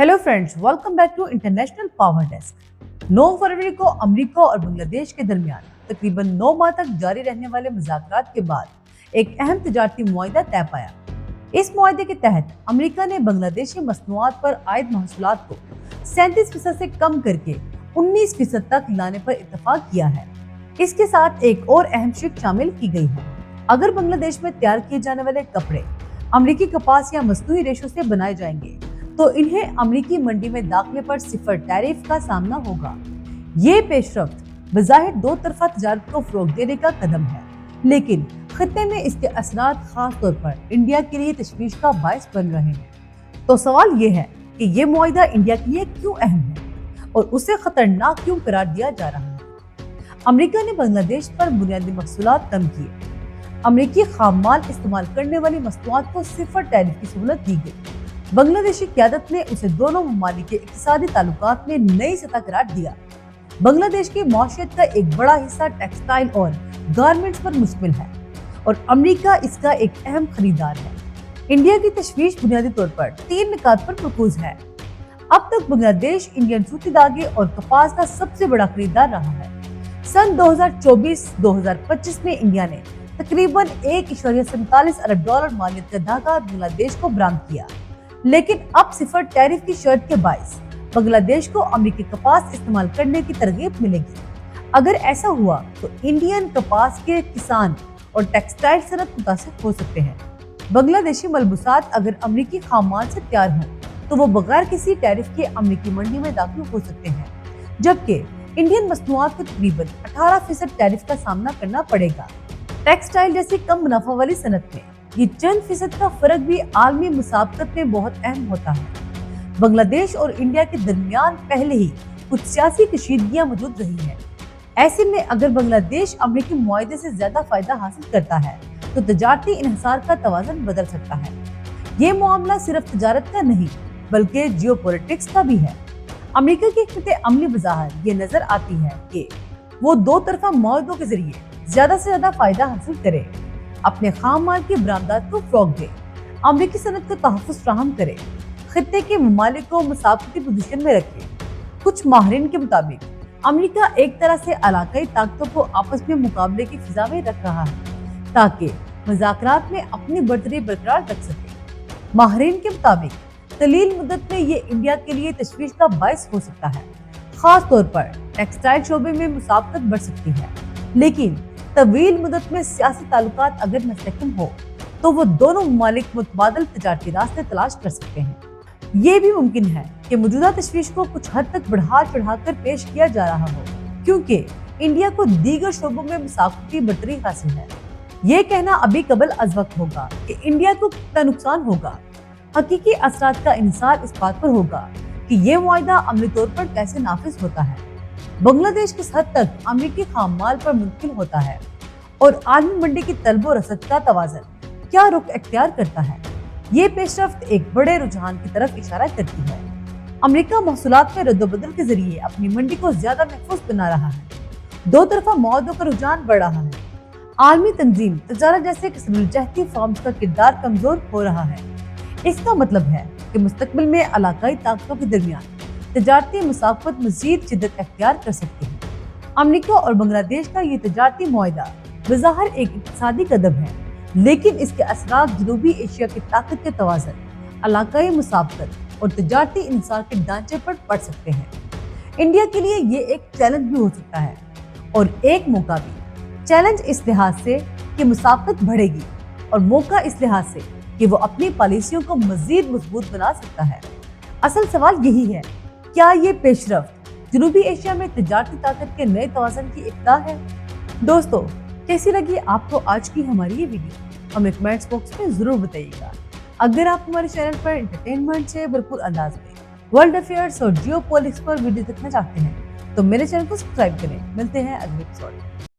Hello friends, welcome back to international power desk. 9 फरवरी को America और बांग्लादेश के दरमियान तकरीबन 9 माह तक जारी रहने वाले मुज़ाकरात के बाद एक अहम तिजारती मुआहिदा तय पाया। इस मुआहिदे के तहत अमेरिका ने बांग्लादेशी मसनूआत पर आयद महसूलात को 37% से कम करके 19% तक लाने पर इत्तेफाक किया है। इसके साथ एक और अहम शिक शामिल की गई है। अगर बांग्लादेश में तैयार किए जाने वाले कपड़े अमेरिकी कपास या मसनूई रेशों से बनाए जाएंगे तो इन्हें अमेरिकी मंडी में दाखिले पर 0 टैरिफ का सामना होगा। ये पेशरफ्त बज़ाहिर दो तरफा तजारत को फरोग देने का कदम है, लेकिन खित्ते में इसके असरात खास तौर पर इंडिया के लिए तशवीश का बायस बन रहे हैं। तो सवाल ये है कि ये मुआहिदा इंडिया के लिए क्यों अहम है और उसे खतरनाक क्यों करार दिया जा रहा है। अमेरिका ने बांग्लादेश पर बुनियादी महसूलात कम किए। अमेरिकी खाम माल इस्तेमाल करने वाली मसनूआत को 0 टैरिफ की सहूलत दी गई। बांग्लादेशी क़यादत ने उसे दोनों ममालिक के इक़्तिसादी ताल्लुकात में नई सतह करार दिया। बांग्लादेश की मौशियत का एक बड़ा हिस्सा टेक्सटाइल और गारमेंट्स पर मुश्तमिल है और अमेरिका इसका एक अहम खरीदार है। इंडिया की तशवीश बुनियादी तौर पर 3 निकात पर मरकूज है। अब तक बांग्लादेश इंडियन सूती धागे और कपास का सबसे बड़ा खरीदार रहा है। सन 2024-2025 में इंडिया ने तकरीबन $1.47 अरब मालियत का धागा बांग्लादेश को बरामद किया, लेकिन अब 0 टैरिफ की शर्त के बायस बांग्लादेश को अमेरिकी कपास इस्तेमाल करने की तरगीब मिलेगी। अगर ऐसा हुआ तो इंडियन कपास के किसान और टेक्सटाइल सनत मुतासिर हो सकते हैं। बांग्लादेशी मलबूसात अगर अमेरिकी खाम माल से तैयार हों तो वो बगैर किसी टैरिफ के अमेरिकी मंडी में दाखिल हो सकते हैं, जबकि इंडियन मसनूआत को तकरीबन 18% टैरिफ का सामना करना पड़ेगा। टेक्सटाइल जैसी कम मुनाफा वाली सनत में ये चंद फीसद का फर्क भी आलमी मुसाबकत में बहुत अहम होता है। बांग्लादेश और इंडिया के दरमियान पहले ही कुछ सियासी कशीदगियां मौजूद रही है। ऐसे में अगर बांग्लादेश अमेरिकी मुआहिदे से ज्यादा फायदा हासिल करता है तो तजारती इन्हिसार का तवाज़ुन बदल सकता है। ये मामला सिर्फ तजारत का नहीं बल्कि जियोपॉलिटिक्स का भी है। अमेरिका की हिकमत अमली वजाहत ये नजर आती है कि वो दो तरफा मुआहदों के जरिए ज्यादा से ज्यादा फायदा हासिल करे, अपने खाम माल की बरामदात को फरोग दे, अमेरिकी सनत को तहफ़्फ़ुज़ फराहम करे, खित्ते के ममालिक को मुसाबकती पोजीशन में रखे। कुछ माहिरीन के मुताबिक अमेरिका एक तरह से इलाकाई ताकतों को आपस में मुकाबले की फिजा में रख रहा है ताकि मुज़ाकरात में अपनी बर्तरी बरकरार रख सके। माहिरीन के मुताबिक तलील मुद्दत में ये इंडिया के लिए तशवीश का बायस हो सकता है। खास तौर पर टेक्सटाइल शोबे में मुसाबकत बढ़ सकती है, लेकिन तवील मुद्दत में सियासी ताल्लुकात अगर मुस्तहकम हो तो वो दोनों ममालिक मुतबादल तजारती रास्ते तलाश कर सकते हैं। ये भी मुमकिन है कि मौजूदा तशवीश को कुछ हद तक बढ़ा चढ़ाकर पेश किया जा रहा हो, क्योंकि इंडिया को दीगर शोबों में मुसाबकती बर्तरी हासिल है। ये कहना अभी कबल अज़ वक्त होगा कि इंडिया को कितना नुकसान होगा। हकीकी असरात का इंसार इस बात पर होगा कि ये मुआहिदा अमली तौर पर कैसे नाफिज होता है। बांग्लादेश किस हद तक अमेरिकी खाम माल पर मुनकिल होता है और आलमी मंडी की तलब रसद का तवाज़ुन क्या रुख इख्तियार करता है। ये पेशरफ्त एक बड़े रुझान की तरफ इशारा करती है। अमेरिका महसूलात में रद्दोबदल के जरिए अपनी मंडी को ज्यादा महफूज बना रहा है। दो तरफा मुआहदों का रुझान बढ़ रहा है। आलमी तंजीम तजारत जैसे किस्म-उल-जहती फॉर्म्स का किरदार कमजोर हो रहा है। इसका मतलब है कि मुस्तकबिल में इलाकाई ताकतों के दरमियान तजारती मुसाफत मजीद शिद्दत अख्तियार कर सकती है। अमेरिका और बांग्लादेश का ये तजारती मुआहिदा बज़ाहिर एक इक़्तिसादी कदम है, लेकिन इसके असरात जनूबी एशिया की ताकत के तवाज़ुन, इलाकाई मुसाफत और तजारती इंसार के ढांचे पर पड़ सकते हैं। इंडिया के लिए ये एक चैलेंज भी हो सकता है और एक मौका भी। चैलेंज इस लिहाज से कि मुसाफत बढ़ेगी और मौका इस लिहाज से कि वो अपनी पॉलिसियों को मजीद मजबूत बना सकता है। असल सवाल यही है, क्या ये पेशरफ्त जनूबी एशिया में तजारती ताकत के नए तवाज़ुन की इब्तिदा है? दोस्तों, कैसी लगी आपको आज की हमारी ये वीडियो? हमें कमेंट्स बॉक्स में जरूर बताइएगा। अगर आप हमारे चैनल पर एंटरटेनमेंट से भरपूर अंदाज में वर्ल्ड अफेयर्स और जियोपॉलिटिक्स पर वीडियो देखना चाहते हैं तो मेरे चैनल को सब्सक्राइब करें। मिलते हैं अगले एपिसोड में।